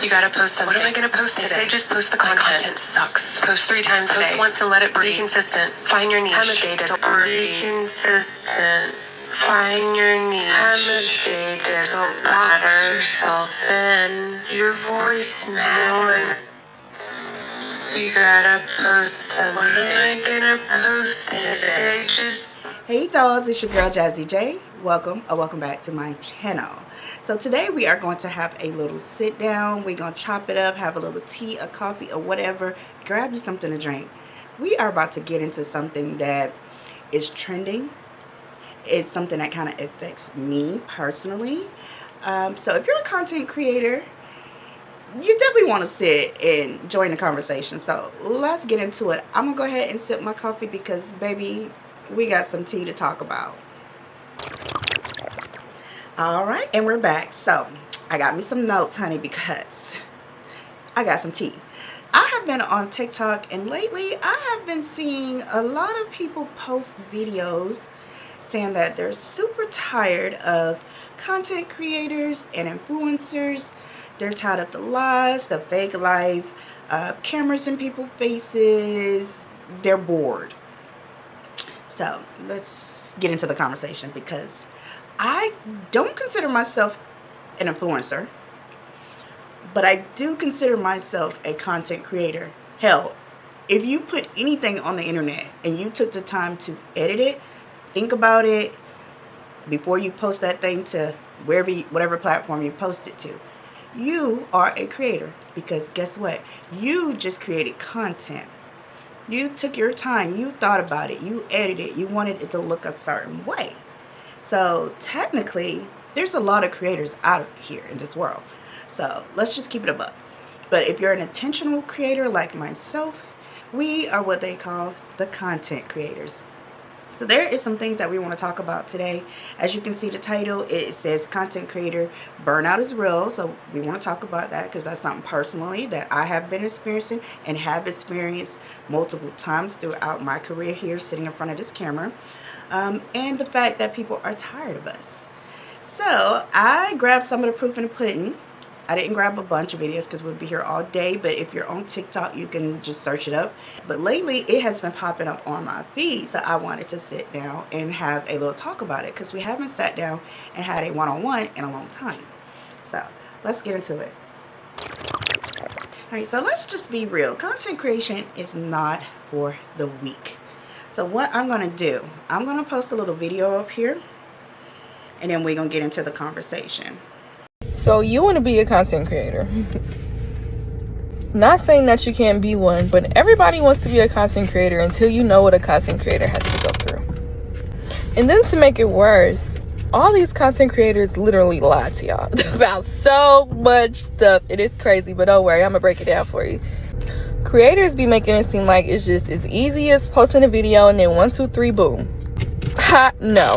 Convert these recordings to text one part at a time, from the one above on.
You gotta post something. What am I gonna post today? Say just post the content. My content sucks. Post 3 times a day. Post once and let it breathe. Be consistent. Find your niche. Time of day doesn't be consistent. Find your niche. Time of day doesn't matter. Yourself in your voice matters. You gotta post something. What am I gonna post today? Just Hey dolls, it's your girl Jazzy J. Welcome back to my channel. So today we are going to have a little sit down. We're going to chop it up, have a little tea, a coffee, or whatever. Grab you something to drink. We are about to get into something that is trending. It's something that kind of affects me personally. So if you're a content creator, you definitely want to sit and join the conversation. So let's get into it. I'm going to go ahead and sip my coffee because, baby, we got some tea to talk about. Alright, and we're back. So I got me some notes, honey, because I got some tea. I have been on TikTok, and lately I have been seeing a lot of people post videos saying that they're super tired of content creators and influencers. They're tired of the lies, the fake life, cameras in people's faces. They're bored. So let's get into the conversation, because I don't consider myself an influencer, but I do consider myself a content creator. Hell, if you put anything on the internet and you took the time to edit it, think about it before you post that thing to whatever platform you post it to, you are a creator, because guess what? You just created content. You took your time, you thought about it, you edited it, you wanted it to look a certain way. So technically, there's a lot of creators out here in this world. So let's just keep it above. But if you're an intentional creator like myself, we are what they call the content creators. So there is some things that we want to talk about today. As you can see the title, it says content creator burnout is real. So we want to talk about that because that's something personally that I have been experiencing and have experienced multiple times throughout my career here sitting in front of this camera. And the fact that people are tired of us. So I grabbed some of the proof in the pudding. I didn't grab a bunch of videos because we'll be here all day, but if you're on TikTok, you can just search it up. But lately, it has been popping up on my feed, so I wanted to sit down and have a little talk about it because we haven't sat down and had a one-on-one in a long time. So let's get into it. All right, so let's just be real. Content creation is not for the weak. So what I'm going to do, I'm going to post a little video up here, and then we're going to get into the conversation. So you want to be a content creator. Not saying that you can't be one, but everybody wants to be a content creator until you know what a content creator has to go through. And then to make it worse, all these content creators literally lie to y'all about so much stuff. It is crazy, but don't worry, I'm gonna break it down for you. Creators be making it seem like it's just as easy as posting a video and then 1, 2, 3, boom. Ha, no.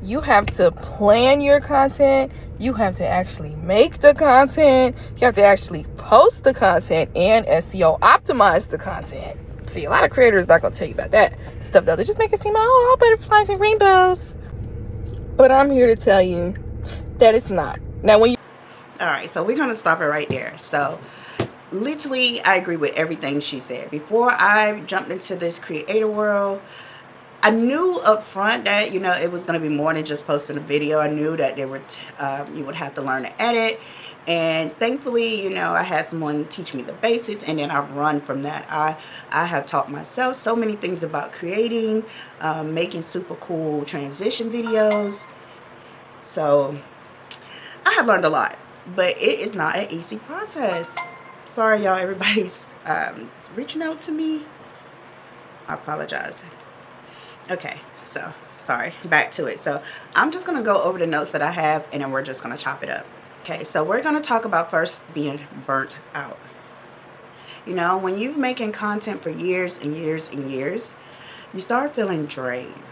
You have to plan your content. You have to actually make the content. You have to actually post the content and SEO optimize the content. See, a lot of creators not going to tell you about that stuff, though. They just make it seem, oh, all butterflies and rainbows. But I'm here to tell you that it's not. Now, when you... All right, so we're going to stop it right there. So, literally, I agree with everything she said. Before I jumped into this creator world, I knew up front that, you know, it was going to be more than just posting a video. I knew that there would you would have to learn to edit. And thankfully, you know, I had someone teach me the basics, and then I've run from that. I have taught myself so many things about creating, making super cool transition videos. So I have learned a lot, but it is not an easy process. Sorry, y'all, everybody's reaching out to me. I apologize. Okay, so sorry, back to it. So I'm just going to go over the notes that I have, and then we're just going to chop it up. Okay, so we're going to talk about first being burnt out. You know, when you've making content for years and years and years, you start feeling drained.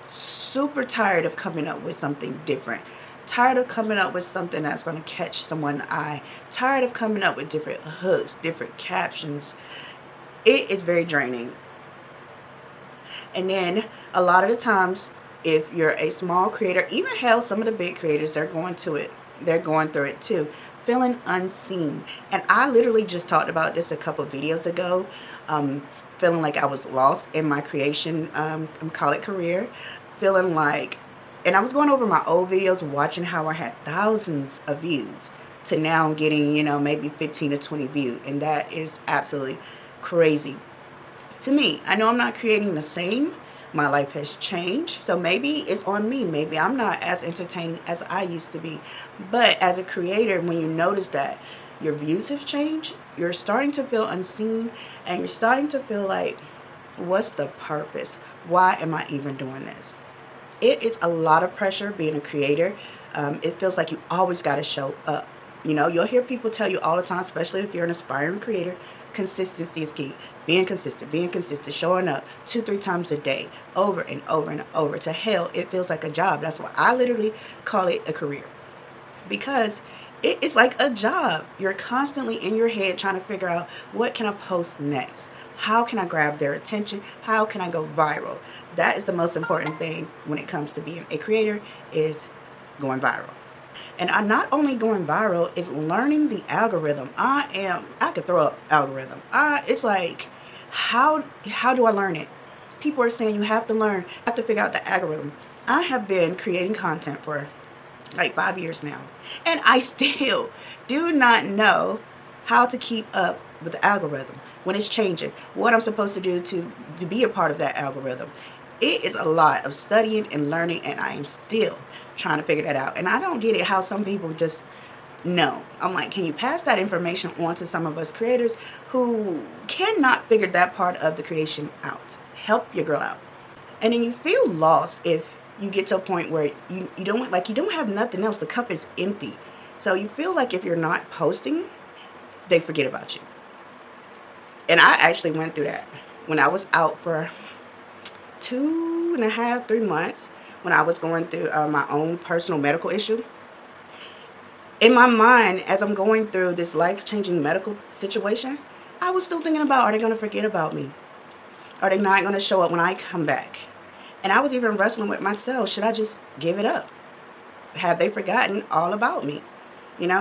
Super tired of coming up with something different. Tired of coming up with something that's going to catch someone's eye. Tired of coming up with different hooks, different captions. It is very draining. And then a lot of the times, if you're a small creator, even hell, some of the big creators, they're going through it too. feeling unseen. And I literally just talked about this a couple videos ago, feeling like I was lost in my creation, call it career, feeling like, and I was going over my old videos, watching how I had thousands of views to now getting, maybe 15 to 20 views. And that is absolutely crazy to me. I know I'm not creating the same. My life has changed. So maybe it's on me. Maybe I'm not as entertaining as I used to be. But as a creator, when you notice that your views have changed, you're starting to feel unseen, and you're starting to feel like, what's the purpose? Why am I even doing this? It is a lot of pressure being a creator. It feels like you always got to show up. You'll hear people tell you all the time, especially if you're an aspiring creator, consistency is key. Being consistent, showing up 2-3 times a day, over and over and over. To hell, it feels like a job. That's why I literally call it a career. Because it's like a job. You're constantly in your head trying to figure out, what can I post next? How can I grab their attention? How can I go viral? That is the most important thing when it comes to being a creator, is going viral. And I'm not only going viral, is learning the algorithm. I could throw up algorithm. It's like, how do I learn it? People are saying you have to learn, have to figure out the algorithm. I have been creating content for like 5 years now, and I still do not know how to keep up with the algorithm when it's changing, what I'm supposed to do to be a part of that algorithm. It is a lot of studying and learning, and I am still trying to figure that out. And I don't get it how some people just know. I'm like, can you pass that information on to some of us creators who cannot figure that part of the creation out? Help your girl out. And then you feel lost if you get to a point where you don't have nothing else. The cup is empty. So you feel like if you're not posting, they forget about you. And I actually went through that when I was out for 2.5, 3 months, when I was going through my own personal medical issue. In my mind, as I'm going through this life-changing medical situation, I was still thinking about, are they going to forget about me? Are they not going to show up when I come back? And I was even wrestling with myself. Should I just give it up? Have they forgotten all about me?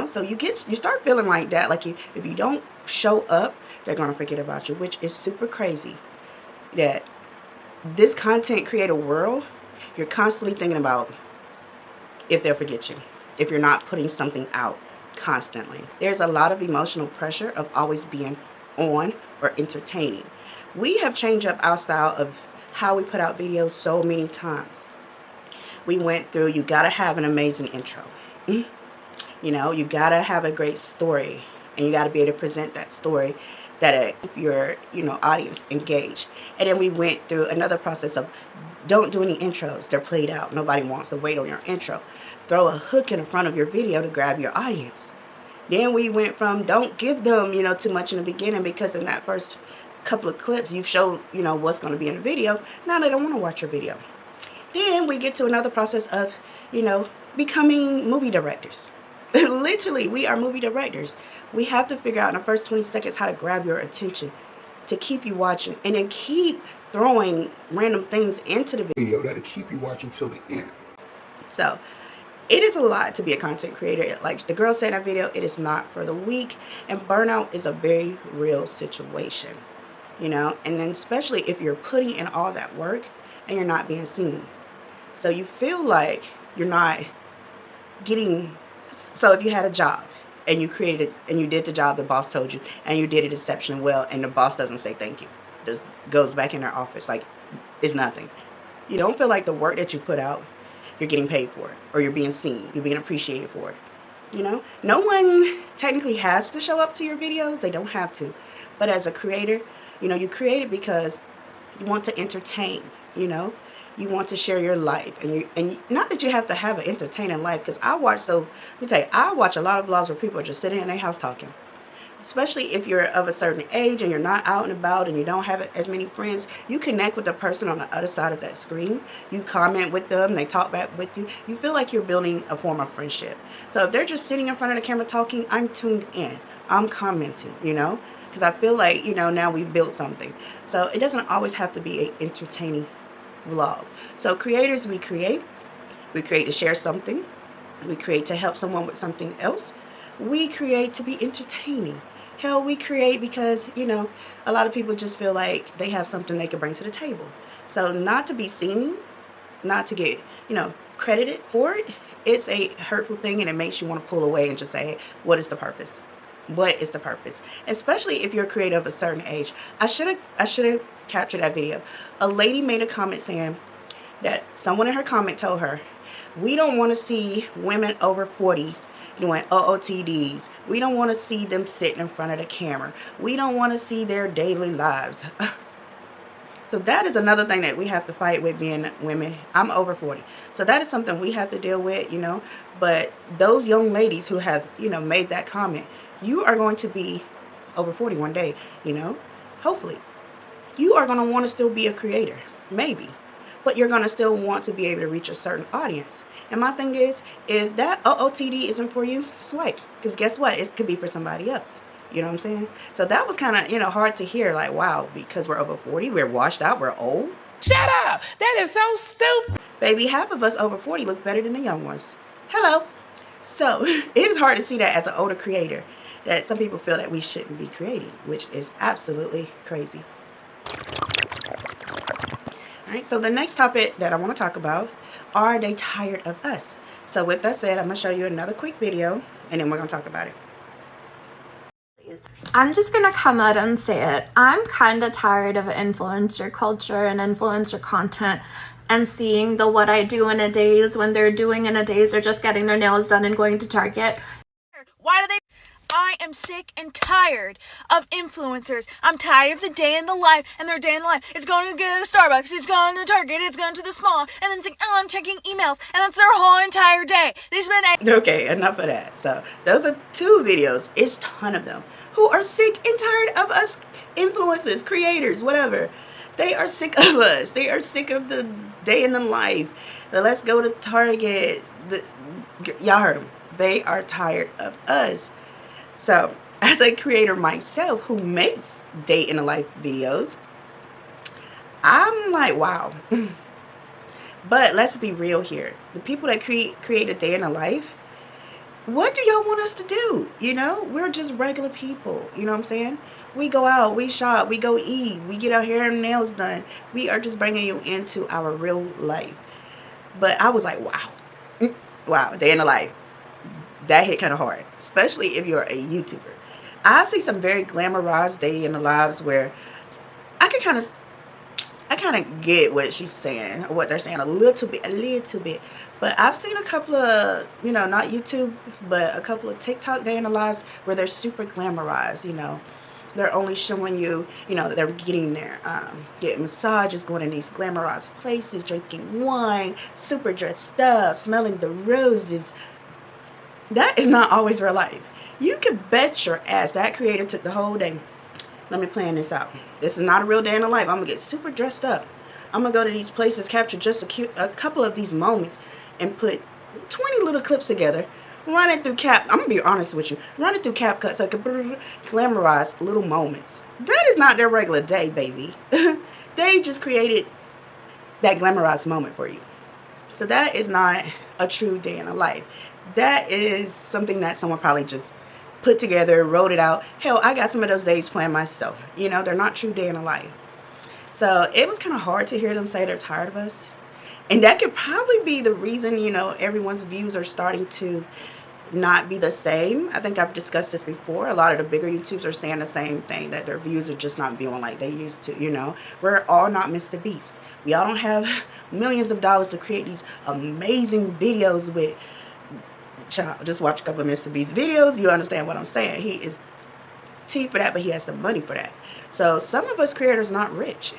So you start feeling like that. Like if you don't show up, they're going to forget about you, which is super crazy. That this content creator world, you're constantly thinking about if they'll forget you, if you're not putting something out constantly. There's a lot of emotional pressure of always being on or entertaining. We have changed up our style of how we put out videos so many times. We went through, you gotta have an amazing intro. You gotta have a great story, and you gotta be able to present that story that keep your audience engaged. And then we went through another process of, don't do any intros. They're played out. Nobody wants to wait on your intro. Throw a hook in the front of your video to grab your audience. Then we went from, don't give them too much in the beginning, because in that first couple of clips you've showed what's going to be in the video. Now they don't want to watch your video. Then we get to another process of becoming movie directors. Literally, we are movie directors. We have to figure out in the first 20 seconds how to grab your attention, to keep you watching, and then keep throwing random things into the video that'll keep you watching till the end. So it is a lot to be a content creator. Like the girl said in that video, it is not for the weak, and burnout is a very real situation, and then especially if you're putting in all that work and you're not being seen. So you feel like you're not getting, so if you had a job and you created it and you did the job the boss told you and you did it exceptionally well, and the boss doesn't say thank you, just goes back in their office like it's nothing. You don't feel like the work that you put out, you're getting paid for it, or you're being seen, you're being appreciated for it. No one technically has to show up to your videos. They don't have to. But as a creator, you create it because you want to entertain, you want to share your life, and not that you have to have an entertaining life, because I watch a lot of vlogs where people are just sitting in their house talking. Especially if you're of a certain age and you're not out and about and you don't have as many friends, you connect with the person on the other side of that screen. You comment with them, they talk back with you. You feel like you're building a form of friendship. So if they're just sitting in front of the camera talking, I'm tuned in. I'm commenting, because I feel like, now we've built something. So it doesn't always have to be an entertaining vlog. So creators, we create to share something. We create to help someone with something else. We create to be entertaining. Hell, we create because, a lot of people just feel like they have something they can bring to the table. So not to be seen, not to get, credited for it, it's a hurtful thing, and it makes you want to pull away and just say, hey, what is the purpose? What is the purpose? Especially if you're a creator of a certain age. I should have captured that video. A lady made a comment saying that someone in her comment told her, we don't want to see women over 40s doing OOTDs. We don't want to see them sitting in front of the camera. We don't want to see their daily lives. So that is another thing that we have to fight with being women. I'm over 40. So that is something we have to deal with, But those young ladies who have, made that comment, you are going to be over 40 one day, Hopefully. You are going to want to still be a creator. Maybe. But you're going to still want to be able to reach a certain audience. And my thing is, if that OOTD isn't for you, swipe. Because guess what? It could be for somebody else. You know what I'm saying? So that was kind of, hard to hear. Like, wow, because we're over 40, we're washed out, we're old. Shut up! That is so stupid. Baby, half of us over 40 look better than the young ones. Hello. So it is hard to see that as an older creator, that some people feel that we shouldn't be creating, which is absolutely crazy. All right, so the next topic that I want to talk about, are they tired of us? So with that said, I'm going to show you another quick video, and then we're going to talk about it. I'm just gonna come out and say it. I'm kind of tired of influencer culture and influencer content and seeing the what I do in a days when they're doing in a days or just getting their nails done and going to Target. Why do they? I am sick and tired of influencers. I'm tired of the day in the life and their day in the life. It's going to get a Starbucks, it's going to Target, it's going to the mall, and then it's like, oh, I'm checking emails, and that's their whole entire day. They spend Okay, enough of that. So those are 2 videos. It's a ton of them who are sick and tired of us influencers, creators, whatever. They are sick of us. They are sick of the day in the life. The let's go to Target. Y'all heard them. They are tired of us. So as a creator myself who makes day in the life videos, I'm like, wow. But let's be real here. The people that create a day in the life, what do y'all want us to do? We're just regular people. You know what I'm saying? We go out, we shop, we go eat, we get our hair and nails done. We are just bringing you into our real life. But I was like, wow. Wow, day in the life. That hit kind of hard, especially if you're a YouTuber. I see some very glamorized day in the lives where I kind of get what she's saying, or what they're saying a little bit. But I've seen a couple of, not YouTube, but a couple of TikTok day in the lives where they're super glamorized, They're only showing you, that they're getting there, getting massages, going in these glamorized places, drinking wine, super dressed up, smelling the roses. That is not always real life. You can bet your ass that creator took the whole day. Let me plan this out. This is not a real day in the life. I'm going to get super dressed up. I'm going to go to these places, capture just a couple of these moments, and put 20 little clips together. Run it through I'm going to be honest with you. Run it through CapCut so I can glamorize little moments. That is not their regular day, baby. They just created that glamorized moment for you. So that is not a true day in a life. That is something that someone probably just put together, wrote it out. Hell, I got some of those days planned myself. They're not true day in a life. So it was kind of hard to hear them say they're tired of us. And that could probably be the reason, everyone's views are starting to not be the same. I think I've discussed this before. A lot of the bigger YouTubers are saying the same thing, that their views are just not viewing like they used to, We're all not Mr. Beast. We all don't have millions of dollars to create these amazing videos with. Child, just watch a couple of Mr. Beast videos. You understand what I'm saying. He is cheap for that, but he has the money for that. So some of us creators not rich,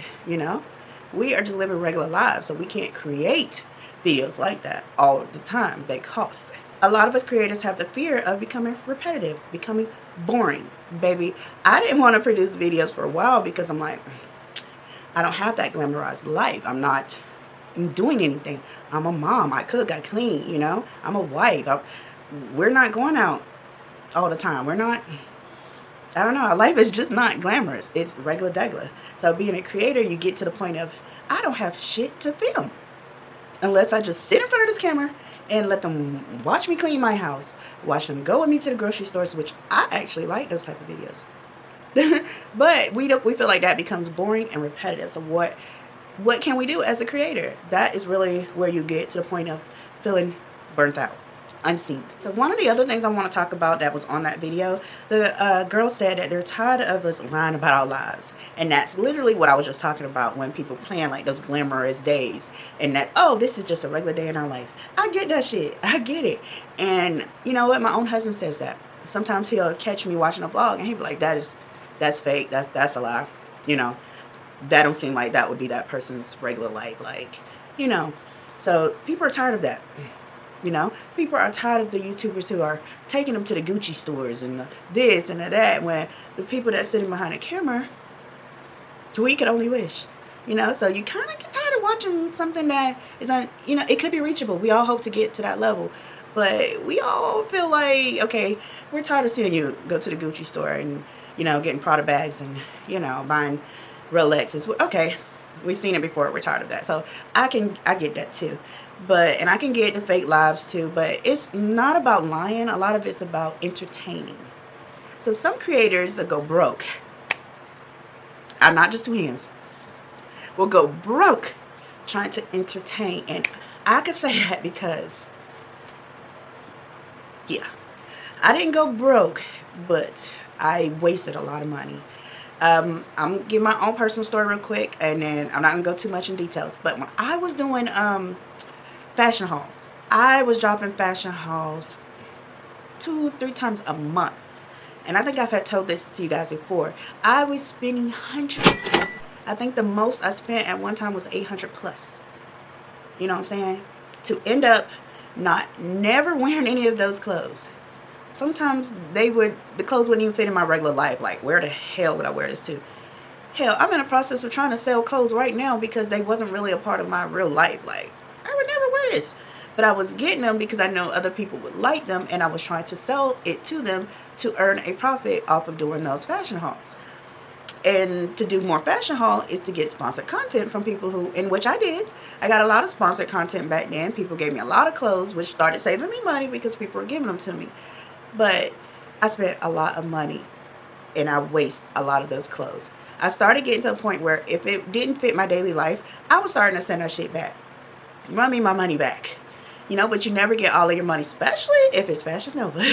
We are just living regular lives, so we can't create videos like that all the time. They cost. A lot of us creators have the fear of becoming repetitive, becoming boring. Baby, I didn't want to produce videos for a while because I'm like, I don't have that glamorized life. I'm not doing anything. I'm a mom. I cook. I clean. I'm a wife. We're not going out all the time. We're not. I don't know. Our life is just not glamorous. It's regular degular. So being a creator, you get to the point of I don't have shit to film unless I just sit in front of this camera and let them watch me clean my house, watch them go with me to the grocery stores, which I actually like those type of videos. But we feel like that becomes boring and repetitive. So what can we do as a creator? That is really where you get to the point of feeling burnt out, unseen. So one of the other things I want to talk about that was on that video, the girl said that they're tired of us lying about our lives. And that's literally what I was just talking about when people plan like those glamorous days. And that, oh, this is just a regular day in our life. I get that shit. I get it. And you know what? My own husband says that. Sometimes he'll catch me watching a vlog and he'll be like, that's fake. That's a lie. You know, that don't seem like that would be that person's regular life. Like, you know, so people are tired of that. You know, people are tired of the YouTubers who are taking them to the Gucci stores and the this and the that, when the people that's sitting behind the camera, we could only wish. You know, so you kind of get tired of watching something that is on, you know, it could be reachable. We all hope to get to that level. But we all feel like, okay, we're tired of seeing you go to the Gucci store and, you know, getting Prada bags and, you know, buying Rolexes. Okay, we've seen it before. We're tired of that. So I get that too. But, and I can get the fake lives too, but it's not about lying. A lot of it's about entertaining. So some creators that go broke, I'm not just twins, will go broke trying to entertain. And I could say that because, yeah, I didn't go broke, but I wasted a lot of money. I'm gonna give my own personal story real quick, and then I'm not gonna go too much in details. But when I was doing fashion hauls, I was dropping fashion hauls 2-3 times a month, and I think I've had told this to you guys before. I was spending hundreds. I think the most I spent at one time was 800 plus. You know what I'm saying? To end up never wearing any of those clothes. Sometimes the clothes wouldn't even fit in my regular life. Like, where the hell would I wear this to? Hell, I'm in the process of trying to sell clothes right now because they wasn't really a part of my real life. Like, I would never wear this. But I was getting them because I know other people would like them, and I was trying to sell it to them to earn a profit off of doing those fashion hauls. And to do more fashion haul is to get sponsored content from people who, in which I did. I got a lot of sponsored content back then. People gave me a lot of clothes, which started saving me money because people were giving them to me. But I spent a lot of money and I waste a lot of those clothes. I started getting to a point where if it didn't fit my daily life, I was starting to send that shit back. Run me my money back. You know, but you never get all of your money, especially if it's Fashion Nova.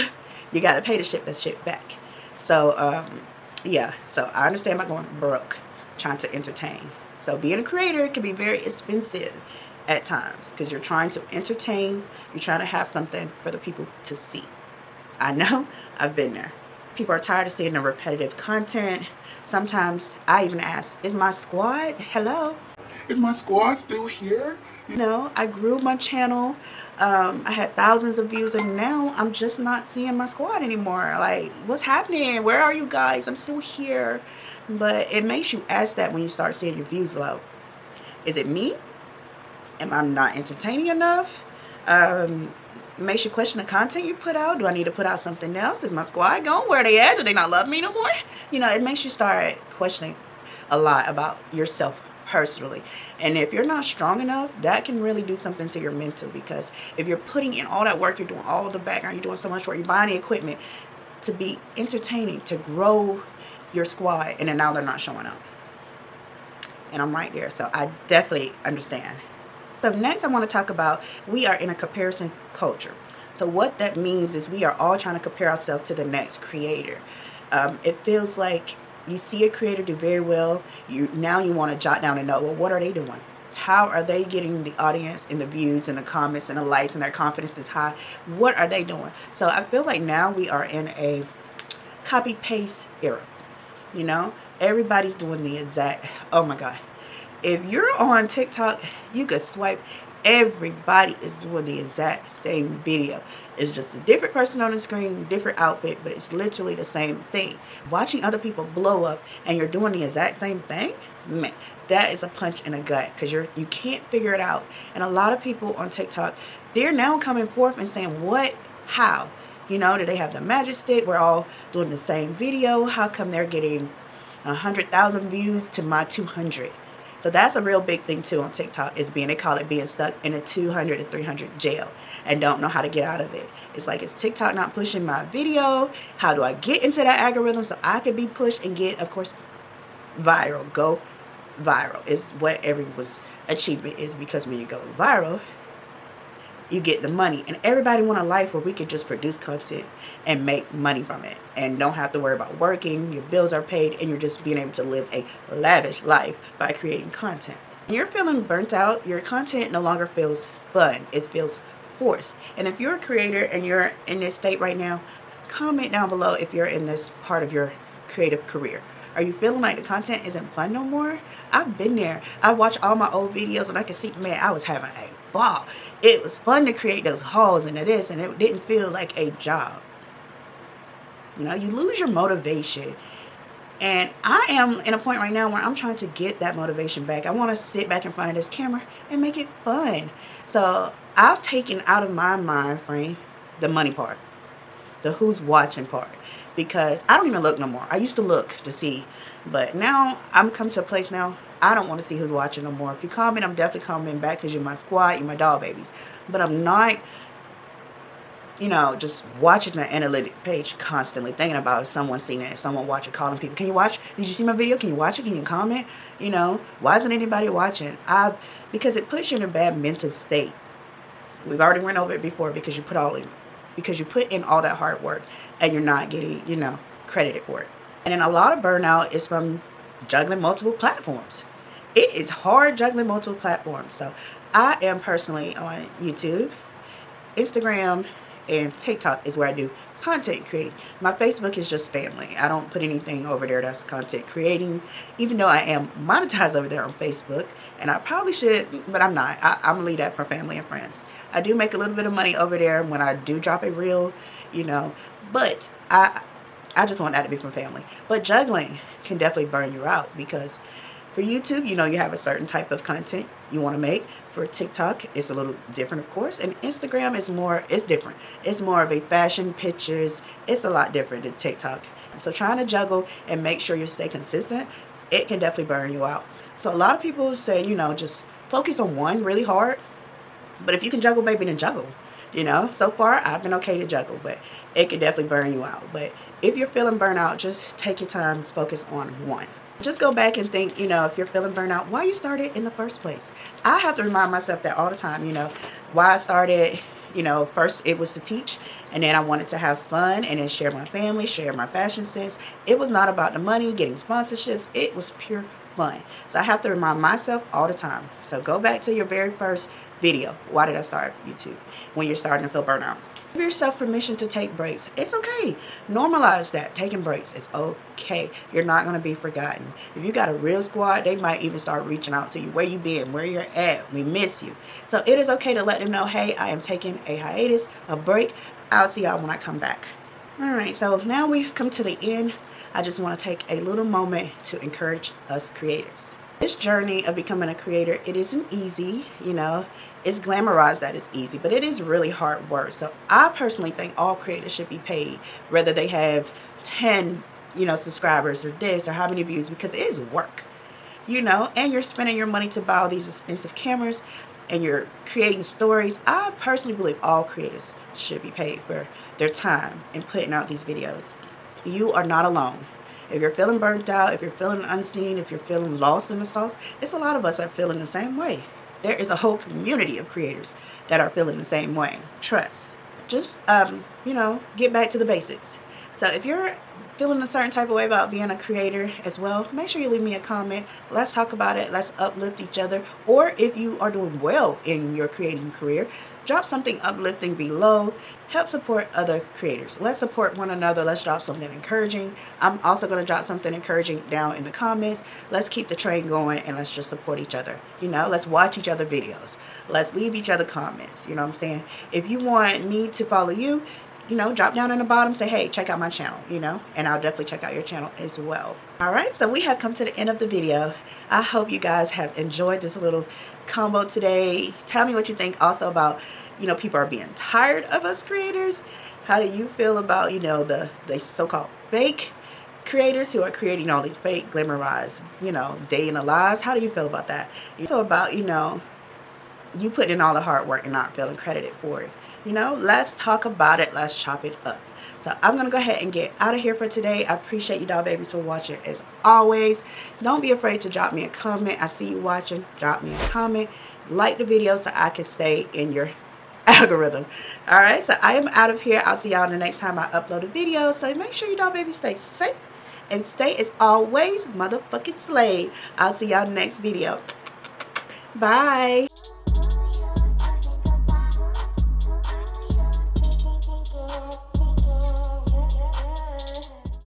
You got to pay to ship that shit back. So, yeah. So I understand about going broke, trying to entertain. So being a creator can be very expensive at times because you're trying to entertain. You're trying to have something for the people to see. I know, I've been there. People are tired of seeing the repetitive content. Sometimes I even ask, is my squad, hello? Is my squad still here? You know, I grew my channel. I had thousands of views, and now I'm just not seeing my squad anymore. Like, what's happening? Where are you guys? I'm still here. But it makes you ask that when you start seeing your views low. Is it me? Am I not entertaining enough? Makes you question the content you put out. Do I need to put out something else? Is my squad gone? Where are they at? Do they not love me no more? You know, it makes you start questioning a lot about yourself personally. And if you're not strong enough, that can really do something to your mental, because if you're putting in all that work, you're doing all the background, you're doing so much work, you're buying the equipment to be entertaining, to grow your squad, and then now they're not showing up. And I'm right there. So I definitely understand. So next I want to talk about, we are in a comparison culture. So what that means is we are all trying to compare ourselves to the next creator. It feels like you see a creator do very well. Now you want to jot down and know, well, what are they doing? How are they getting the audience and the views and the comments and the likes, and their confidence is high? What are they doing? So I feel like now we are in a copy paste era. You know, everybody's doing the exact, oh my God. If you're on TikTok, you could swipe. Everybody is doing the exact same video. It's just a different person on the screen, different outfit, but it's literally the same thing. Watching other people blow up and you're doing the exact same thing, man, that is a punch in the gut, because you can't figure it out. And a lot of people on TikTok, they're now coming forth and saying, what, how? You know, do they have the magic stick? We're all doing the same video. How come they're getting 100,000 views to my 200? So that's a real big thing too on TikTok, is they call it being stuck in a 200 to 300 jail and don't know how to get out of it. It's like, is TikTok not pushing my video? How do I get into that algorithm so I could be pushed and get, of course, viral? Go viral is what everyone's achievement is, because when you go viral, you get the money. And everybody want a life where we could just produce content and make money from it and don't have to worry about working, your bills are paid, and you're just being able to live a lavish life by creating content. When you're feeling burnt out, your content no longer feels fun, it feels forced. And if you're a creator and you're in this state right now, comment down below if you're in this part of your creative career. Are you feeling like the content isn't fun no more? I've been there. I watched all my old videos and I could see, man, I was having a ball. It was fun to create those hauls and this, and it didn't feel like a job. You know, you lose your motivation. And I am in a point right now where I'm trying to get that motivation back. I want to sit back in front of this camera and make it fun. So I've taken out of my mind frame the money part, the who's watching part, because I don't even look no more. I used to look to see, but now I'm come to a place now I don't want to see who's watching no more. If you comment, I'm definitely commenting back because you're my squad, you're my dog babies. But I'm not, you know, just watching the analytic page constantly, thinking about if someone's seen it, if someone watching, calling people, can you watch? Did you see my video? Can you watch it? Can you comment? You know, why isn't anybody watching? Because it puts you in a bad mental state. We've already went over it before, because you put in all that hard work and you're not getting, you know, credited for it. And then a lot of burnout is from juggling multiple platforms. It is hard juggling multiple platforms. So I am personally on YouTube, Instagram, and TikTok is where I do content creating. My Facebook is just family. I don't put anything over there that's content creating, even though I am monetized over there on Facebook, and I probably should, but I'm not. I'm gonna leave that for family and friends. I do make a little bit of money over there when I do drop a reel, you know, but I just want that to be from family. But juggling can definitely burn you out, because for YouTube, you know, you have a certain type of content you want to make. For TikTok, it's a little different, of course. And Instagram is it's different. It's more of a fashion, pictures. It's a lot different than TikTok. So trying to juggle and make sure you stay consistent, it can definitely burn you out. So a lot of people say, you know, just focus on one really hard. But if you can juggle, baby, then juggle. You know, so far I've been okay to juggle, but it can definitely burn you out. But if you're feeling burnout, just take your time, focus on one. Just go back and think, you know, if you're feeling burnout, why you started in the first place. I have to remind myself that all the time, you know, why I started, you know, first it was to teach, and then I wanted to have fun and then share my family, share my fashion sense. It was not about the money, getting sponsorships. It was pure fun. So I have to remind myself all the time. So go back to your very first video. Why did I start YouTube? When you're starting to feel burnout. Give yourself permission to take breaks. It's okay. Normalize that. Taking breaks is okay. You're not going to be forgotten. If you got a real squad, they might even start reaching out to you. Where you been? Where you're at? We miss you. So it is okay to let them know, hey, I am taking a hiatus, a break. I'll see y'all when I come back. All right, so now we've come to the end. I just want to take a little moment to encourage us creators. This journey of becoming a creator, it isn't easy, you know. It's glamorized that it's easy, but it is really hard work. So I personally think all creators should be paid, whether they have 10, you know, subscribers or this or how many views, because it is work, you know, and you're spending your money to buy all these expensive cameras and you're creating stories. I personally believe all creators should be paid for their time in putting out these videos. You are not alone. If you're feeling burnt out, if you're feeling unseen, if you're feeling lost in the sauce, it's a lot of us are feeling the same way. There is a whole community of creators that are feeling the same way. Trust. Just, you know, get back to the basics. So if you're feeling a certain type of way about being a creator as well, make sure you leave me a comment. Let's talk about it. Let's uplift each other. Or if you are doing well in your creating career, drop something uplifting below. Help support other creators. Let's support one another. Let's drop something encouraging. I'm also going to drop something encouraging down in the comments. Let's keep the train going and let's just support each other. You know, let's watch each other videos. Let's leave each other comments. You know what I'm saying? If you want me to follow you, you know, drop down in the bottom, say, hey, check out my channel, you know, and I'll definitely check out your channel as well. All right, so we have come to the end of the video. I hope you guys have enjoyed this little combo today. Tell me what you think also about, you know, people are being tired of us creators. How do you feel about, you know, the so-called fake creators who are creating all these fake glamorized, day in the lives. How do you feel about that? So about, you putting in all the hard work and not feeling credited for it. Let's talk about it. Let's chop it up. So I'm going to go ahead and get out of here for today. I appreciate you doll babies for watching as always. Don't be afraid to drop me a comment. I see you watching. Drop me a comment. Like the video so I can stay in your algorithm. Alright, so I am out of here. I'll see y'all the next time I upload a video. So make sure you doll babies stay safe and stay as always motherfucking slave. I'll see y'all in the next video. Bye.